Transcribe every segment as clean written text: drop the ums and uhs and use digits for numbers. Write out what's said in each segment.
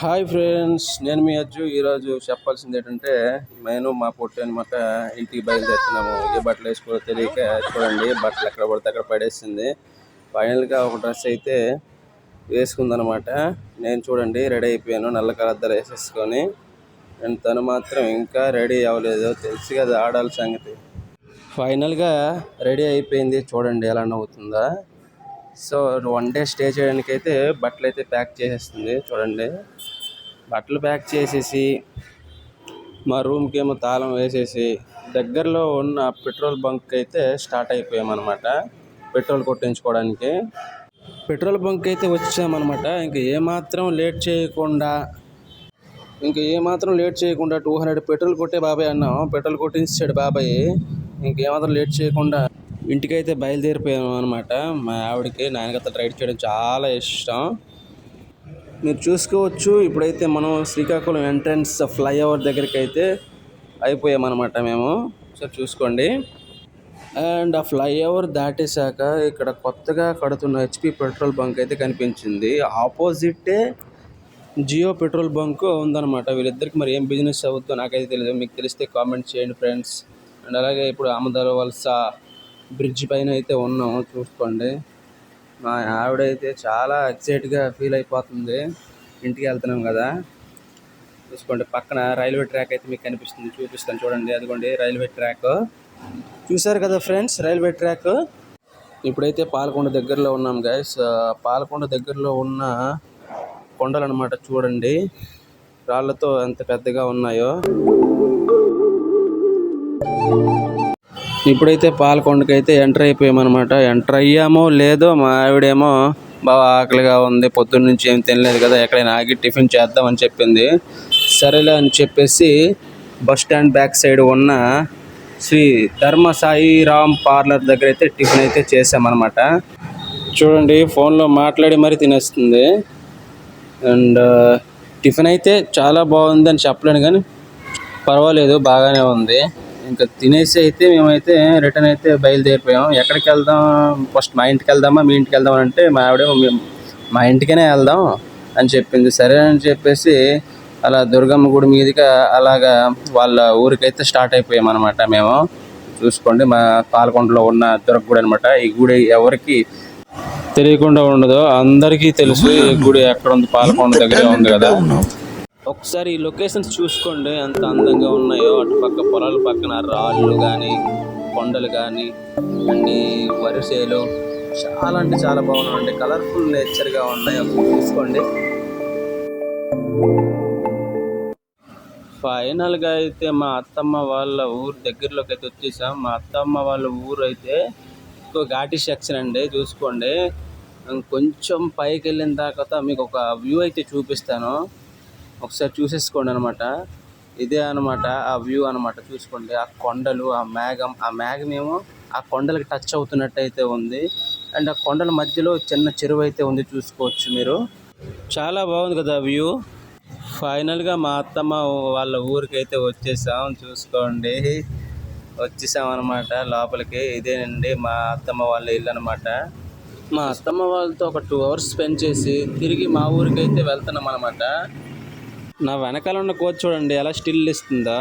Hi friends, నేను మీ అజ్జు. ఈరోజు చెప్పాల్సింది ఏంటంటే, నేను మా పొట్టి అనమాట ఇంటికి బయలుదేరుతున్నాము. ఏ బట్టలు వేసుకోవాలో తెలియక చూడండి, బట్టలు ఎక్కడ పడితే అక్కడ పడేసింది. ఫైనల్గా ఒక డ్రెస్ అయితే వేసుకుందనమాట. నేను చూడండి రెడీ అయిపోయాను, నల్ల కలద్దరు వేసేసుకొని. అండ్ తను మాత్రం ఇంకా రెడీ అవ్వలేదు. తెలుసు కదా ఆడాలి సంగతి. ఫైనల్గా రెడీ అయిపోయింది, చూడండి ఎలా నవ్వుతుందా. సో 1 డే స్టే చేయడానికి అయితే బట్టలు అయితే ప్యాక్ చేసేస్తుంది. చూడండి, బట్టలు ప్యాక్ చేసేసి మా రూమ్కి ఏమో తాళం వేసేసి దగ్గరలో ఉన్న పెట్రోల్ బంక్ అయితే స్టార్ట్ అయిపోయామన్నమాట. పెట్రోల్ కొట్టించుకోవడానికి పెట్రోల్ బంక్ అయితే వచ్చామన్నమాట. ఇంకా ఏమాత్రం లేట్ చేయకుండా 200 పెట్రోల్ కొట్టే బాబాయ్ అన్నాం. పెట్రోల్ కొట్టించాడు బాబాయ్. ఇంకేమాత్రం లేట్ చేయకుండా ఇంటికైతే బయలుదేరిపోయాము అనమాట. మా ఆవిడకి నాయనకత్త రైడ్ చేయడం చాలా ఇష్టం. మీరు చూసుకోవచ్చు, ఇప్పుడైతే మనం శ్రీకాకుళం ఎంట్రన్స్ ఫ్లైఓవర్ దగ్గరికి అయితే అయిపోయామన్నమాట మేము. సో చూసుకోండి. అండ్ ఆ ఫ్లైఓవర్ దాటేశాక ఇక్కడ కొత్తగా కడుతున్న హెచ్పి పెట్రోల్ బంక్ అయితే కనిపించింది. ఆపోజిటే జియో పెట్రోల్ బంక్ ఉందన్నమాట. వీళ్ళిద్దరికి మరి ఏం బిజినెస్ అవుతుందో నాకైతే తెలియదు. మీకు తెలిస్తే కామెంట్ చేయండి ఫ్రెండ్స్. అండ్ అలాగే ఇప్పుడు ఆమదాల వలస బ్రిడ్జ్ పైన అయితే ఉన్నాము, చూసుకోండి. మా ఆవిడైతే చాలా ఎక్సైట్గా ఫీల్ అయిపోతుంది. ఇంటికి వెళ్తున్నాం కదా. చూసుకోండి, పక్కన రైల్వే ట్రాక్ అయితే మీకు కనిపిస్తుంది, చూపిస్తాను చూడండి. అదిగోండి రైల్వే ట్రాక్, చూసారు కదా ఫ్రెండ్స్, రైల్వే ట్రాక్. ఇప్పుడైతే పాలకొండ దగ్గరలో ఉన్నాం గైస్. పాలకొండ దగ్గరలో ఉన్న కొండలు అనమాట. చూడండి రాళ్లతో ఎంత పెద్దగా ఉన్నాయో. ఇప్పుడైతే పాలకొండకి అయితే ఎంటర్ అయిపోయామన్నమాట. ఎంటర్ అయ్యామో లేదో మా ఆవిడేమో బాగా ఆకలిగా ఉంది, పొద్దున్న నుంచి ఏం తినలేదు కదా, ఎక్కడైనా ఆగి టిఫిన్ చేద్దామని చెప్పింది. సరేలే అని చెప్పేసి బస్ స్టాండ్ బ్యాక్ సైడ్ ఉన్న శ్రీ ధర్మ సాయిరామ్ పార్లర్ దగ్గర అయితే టిఫిన్ అయితే చేసామన్నమాట. చూడండి, ఫోన్లో మాట్లాడి మరీ తినేస్తుంది. అండ్ టిఫిన్ అయితే చాలా బాగుంది అని చెప్పలేను, కానీ పర్వాలేదు, బాగానే ఉంది. ఇంకా తినేసి అయితే మేమైతే రిటర్న్ అయితే బయలుదేరిపోయాం. ఎక్కడికి వెళ్దాం, ఫస్ట్ మా ఇంటికి వెళ్దామా మీ ఇంటికి వెళ్దాం అంటే మా ఆవిడ మా ఇంటికనే వెళ్దాం అని చెప్పింది. సరే అని చెప్పేసి అలా దుర్గమ్మ గుడి మీదుగా అలాగా వాళ్ళ ఊరికైతే స్టార్ట్ అయిపోయాం అనమాట మేము. చూసుకోండి, మా పాలకొండలో ఉన్న దుర్గ గుడి అనమాట. ఈ గుడి ఎవరికి తెలియకుండా ఉండదు, అందరికీ తెలుసు. ఈ గుడి ఎక్కడ ఉంది, పాలకొండ దగ్గరే ఉంది కదా. ఒకసారి ఈ లొకేషన్స్ చూసుకోండి ఎంత అందంగా ఉన్నాయో. అటుపక్క పొలాల పక్కన రాళ్ళు కానీ కొండలు కానీ అండ్ వరిసేలు చాలా అంటే చాలా బాగున్నాయండి. కలర్ఫుల్ నేచర్గా ఉన్నాయి, ఒకసారి చూసుకోండి. ఫైనల్గా అయితే మా అత్తమ్మ వాళ్ళ ఊరు దగ్గరలోకి అయితే వచ్చేసాం. మా అత్తమ్మ వాళ్ళ ఊరు అయితే ఇంకో ఘాటి సెక్షన్ అండి. చూసుకోండి, కొంచెం పైకి వెళ్ళిన తర్వాత మీకు ఒక వ్యూ అయితే చూపిస్తాను, ఒకసారి చూసేసుకోండి అనమాట. ఇదే అనమాట ఆ వ్యూ అనమాట. చూసుకోండి, ఆ కొండలు, ఆ మేఘం ఏమో ఆ కొండలకి టచ్ అవుతున్నట్టు అయితే ఉంది. అండ్ ఆ కొండల మధ్యలో చిన్న చెరువు అయితే ఉంది, చూసుకోవచ్చు మీరు. చాలా బాగుంది కదా వ్యూ. ఫైనల్గా మా అత్తమ్మ వాళ్ళ ఊరికి అయితే వచ్చేసాం. చూసుకోండి, వచ్చేసాం అనమాట లోపలికి. ఇదేనండి మా అత్తమ్మ వాళ్ళ ఇల్లు అనమాట. మా అత్తమ్మ వాళ్ళతో ఒక 2 hours స్పెండ్ చేసి తిరిగి మా ఊరికి అయితే వెళ్తున్నాం అనమాట. నా వెనకాల ఉన్న కోచ్ చూడండి ఎలా స్టిల్ ఇస్తుందా.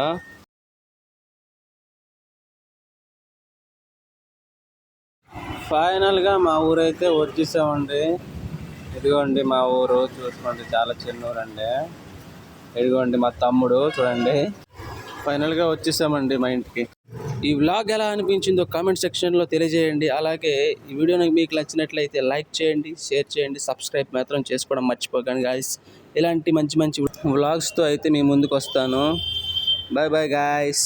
ఫైనల్గా మా ఊరైతే వచ్చేసామండి. ఇదిగోండి మా ఊరు, చూసుకోండి చాలా చిన్న ఊరు అండి. ఇదిగోండి మా తమ్ముడు, చూడండి. ఫైనల్గా వచ్చేసామండి మా ఇంటికి. ఈ వ్లాగ్ ఎలా అనిపించిందో కామెంట్ సెక్షన్లో తెలియజేయండి. అలాగే ఈ వీడియో మీకు నచ్చినట్లయితే లైక్ చేయండి, షేర్ చేయండి, సబ్స్క్రైబ్ మాత్రం చేసుకోవడం మర్చిపోకండి గాయస్. ఇలాంటి మంచి మంచి వ్లాగ్స్తో అయితే మీ ముందుకు వస్తాను. Bye bye guys.